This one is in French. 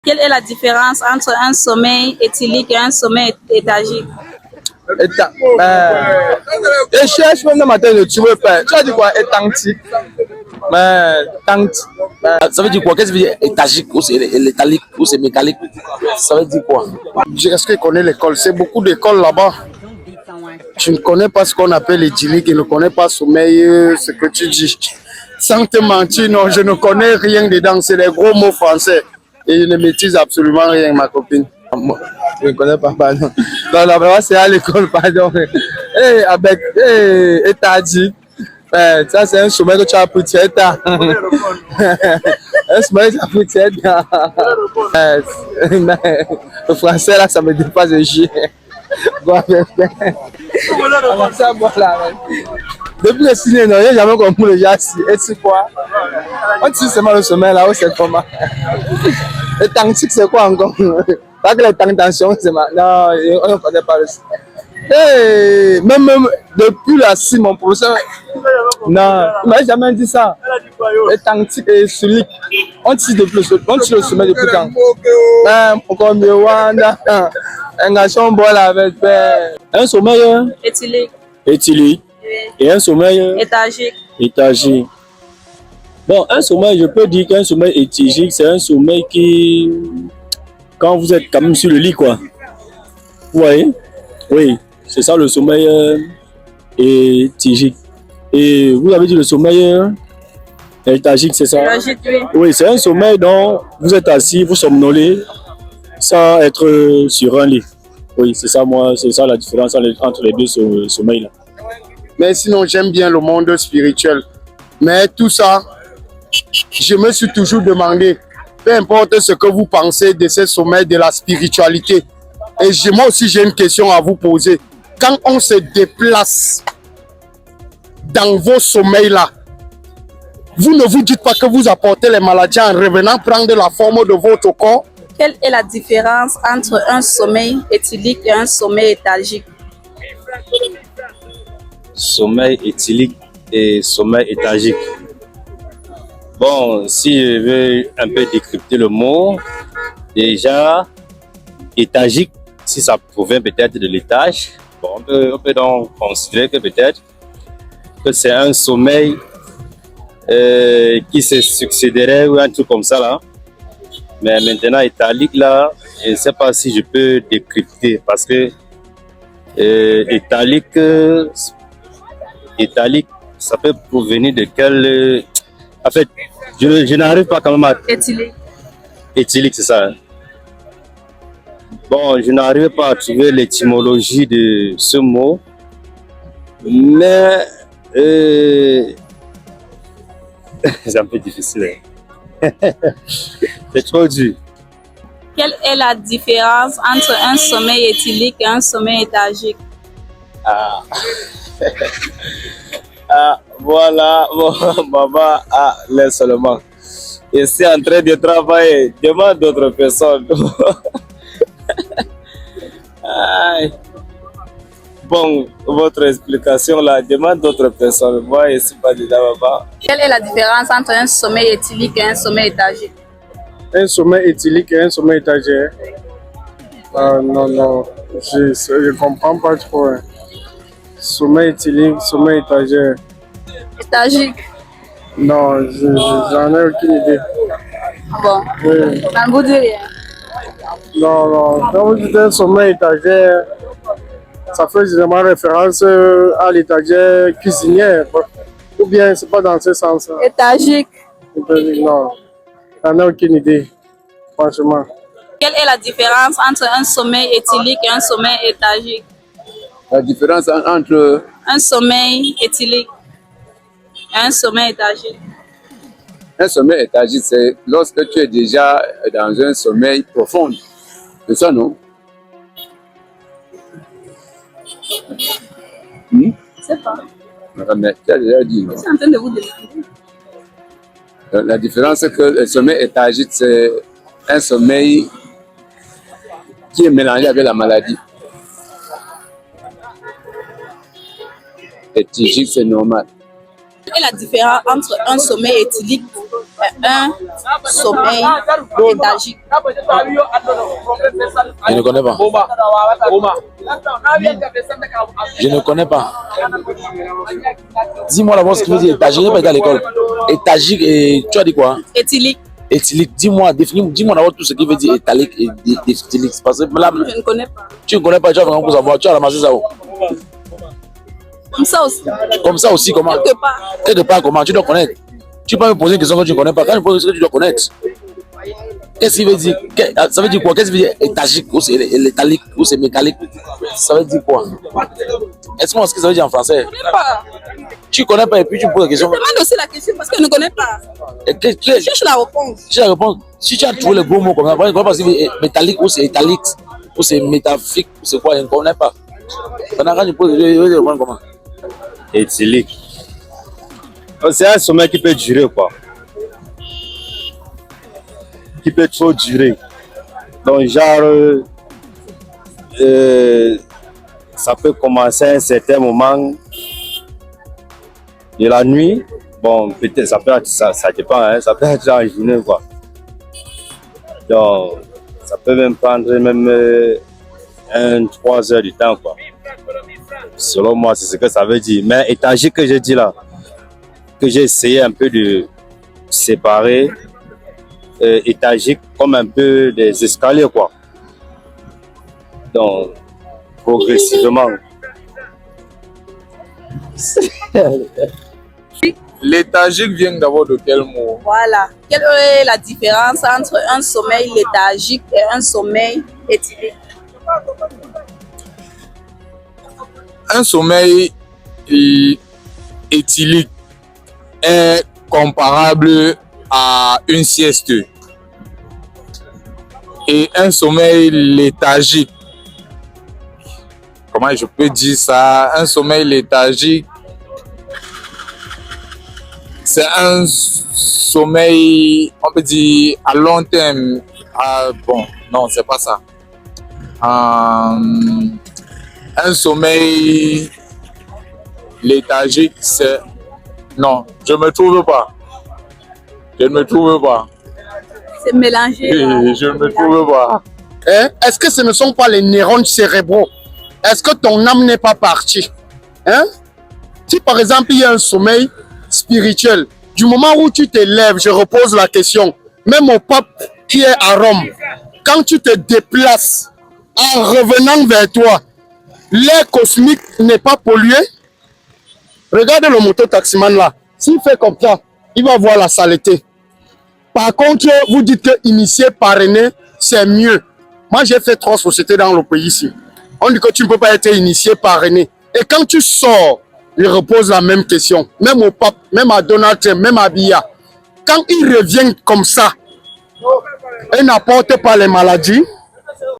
Quelle est la différence entre un sommeil éthylique et un sommeil étagique? Et cherche même dans ma tête, tu veux pas. Tu as dit quoi? Étantique. Mais, Ça veut dire quoi? Qu'est-ce que ça veut dire étagique ou c'est l'étalique ou c'est métallique? Ça veut dire quoi? Est-ce que je connais l'école? C'est beaucoup d'écoles là-bas. Je ne connais pas ce qu'on appelle éthylique, je ne connais pas sommeil, ce que tu dis. Sans te mentir, non, je ne connais rien dedans. C'est des gros mots français. Et je ne maîtrise absolument rien, ma copine. je ne connais pas, pardon. Non, la vraie, c'est à l'école, pardon. Avec étagique. Ça, c'est un sommeil que tu as pris, tu es tard. Un sommeil que tu as pris, tu es tard. Le français, là, ça me dépasse de chier. Depuis le ciné, non, j'ai jamais compris le jazz. Et c'est quoi? On dit seulement le sommeil là, c'est comment? Le tantique, c'est quoi encore? Pas que les tensions, c'est ma. Non, on ne connaît pas le sommeil. Hey, même depuis la CIM, mon professeur. Non, il m'a jamais dit ça. Le tantique et celui. On tire le sommeil depuis quand? Pourquoi mieux, Wanda? Un garçon boit avec un sommeil Éthylique. éthylique et un sommeil Étagique. étagique. Bon, un sommeil, je peux dire qu'un sommeil étagique, c'est un sommeil qui, quand vous êtes quand même sur le lit, quoi. Vous voyez? Oui, c'est ça le sommeil étagique. Et vous avez dit le sommeil étagique, c'est ça? Étagique, oui. Oui, c'est un sommeil dont vous êtes assis, vous somnolez, sans être sur un lit. Oui, c'est ça, moi, c'est ça la différence entre les deux sommeils-là. Mais sinon, j'aime bien le monde spirituel. Mais tout ça, je me suis toujours demandé, peu importe ce que vous pensez de ces sommets de la spiritualité. Et moi aussi, j'ai une question à vous poser. Quand on se déplace dans vos sommeils-là, vous ne vous dites pas que vous apportez les maladies en revenant prendre la forme de votre corps? Quelle est la différence entre un sommeil éthylique et un sommeil étagique? Sommeil éthylique et sommeil étagique. Bon, si je veux un peu décrypter le mot, déjà, étagique, si ça provient peut-être de l'étage, bon, on peut donc considérer que peut-être que c'est un sommeil qui se succéderait ou un truc comme ça là. Mais maintenant, étalique là, je ne sais pas si je peux décrypter parce que étalique, ça peut provenir de quel. En fait, je n'arrive pas quand même à. Éthylique. Éthylique, c'est ça. Hein? Bon, je n'arrive pas à trouver l'étymologie de ce mot, mais c'est un peu difficile. C'est trop dur. Quelle est la différence entre un sommeil éthylique et un sommeil étagique? Ah. Ah, voilà, bon, maman, laisse seulement. Je suis en train de travailler, demande d'autres personnes. Bon, votre explication là, demande d'autres personnes. Moi, je ne suis pas dedans, maman. Quelle est la différence entre un sommeil éthylique et un sommeil étagique? Un sommeil éthylique et un sommeil étagère. Non, je ne comprends pas trop. Hein. Sommeil éthylique, sommeil étagère. Étagique. Non, j'en ai aucune idée. Bon, Oui. ça ne vous dit rien. Non, quand vous dites un sommeil étagère, ça fait généralement référence à l'étagère cuisinière. Ou bien c'est pas dans ce sens-là. Étagique. Non, j'en ai aucune idée, franchement. Quelle est la différence entre un sommeil éthylique et un sommeil étagique? La différence entre Un sommeil éthylique et un sommeil étagique. un sommeil étagique, c'est lorsque tu es déjà dans un sommeil profond. C'est ça, non? Je ne sais pas. Mais tu as déjà dit, non? Je suis en train de vous demander. La différence, c'est que le sommeil étagique, c'est un sommeil qui est mélangé avec la maladie. Éthylique, c'est normal. Quelle est la différence entre un sommeil éthylique et un sommeil étagique? Je ne connais pas. Je ne connais pas. Dis-moi d'abord ce qui veut dire étagique. Je n'ai pas été à l'école. Étagique et tu as dit quoi? Éthylique. Éthylique. Dis-moi d'abord tout ce qui veut dire éthylique et éthylique. Parce que là, Je ne connais pas. tu ne connais pas, tu as vraiment pour savoir. Tu as ramassé ça où? Comme ça aussi. Comme ça aussi, comment? Quelque part. Quelque part, comment? Tu dois connaître. Tu peux me poser une question que tu ne connais pas. Quand je pose une question que tu dois connaître. Qu'est-ce qu'il veut dire? Ça veut dire quoi? Qu'est-ce qu'il veut dire étagique ou c'est l'étalique ou c'est métallique? Ça veut dire quoi? Est-ce que ça veut dire en français? Je ne connais pas. Tu ne connais pas et puis tu me poses la question. Je demande aussi la question parce que je ne connais pas. Je Cherche la réponse. la réponse. Si tu as trouvé le gros mot comme ça, je ne sais pas si c'est métallique ou c'est étalique ou c'est métaphysique ou c'est quoi, je ne connais pas. Pendant quand je pose, je vais répondre comment? Éthylique. C'est un sommeil qui peut durer, quoi. Qui peut trop durer. Donc, genre, ça peut commencer à un certain moment de la nuit. Bon, peut-être, ça dépend, hein, ça peut être en journée, quoi. Donc, ça peut même prendre 3 heures du temps, quoi. Selon moi, c'est ce que ça veut dire. Mais étagique que j'ai dit là, que j'ai essayé un peu de séparer, étagique comme un peu des escaliers, quoi. Donc, progressivement. L'étagique vient d'abord de quel mot? Voilà. Quelle est la différence entre un sommeil léthargique et un sommeil éthylique? Un sommeil éthylique est comparable à une sieste. Et un sommeil léthargique, comment je peux dire ça? Un sommeil léthargique, c'est un sommeil, on peut dire, à long terme. Bon, non, c'est pas ça. Un sommeil léthargique, c'est... Non, je ne me trouve pas. Je ne me trouve pas. C'est mélangé. Je ne me trouve pas. Hein? Est-ce que ce ne sont pas les neurones cérébraux? Est-ce que ton âme n'est pas partie? Hein? Si par exemple il y a un sommeil spirituel, du moment où tu te lèves, je repose la question, même au pape qui est à Rome, quand tu te déplaces en revenant vers toi, l'air cosmique n'est pas pollué? Regardez le moto-taximan là, s'il fait comme ça, il va voir la saleté. Par contre, vous dites que initié, parrainé, c'est mieux. Moi, j'ai fait 3 sociétés dans le pays ici. On dit que tu ne peux pas être initié, parrainé. Et quand tu sors, il repose la même question. Même au pape, même à Donald Trump, même à Biya. Quand il revient comme ça, il n'apporte pas les maladies,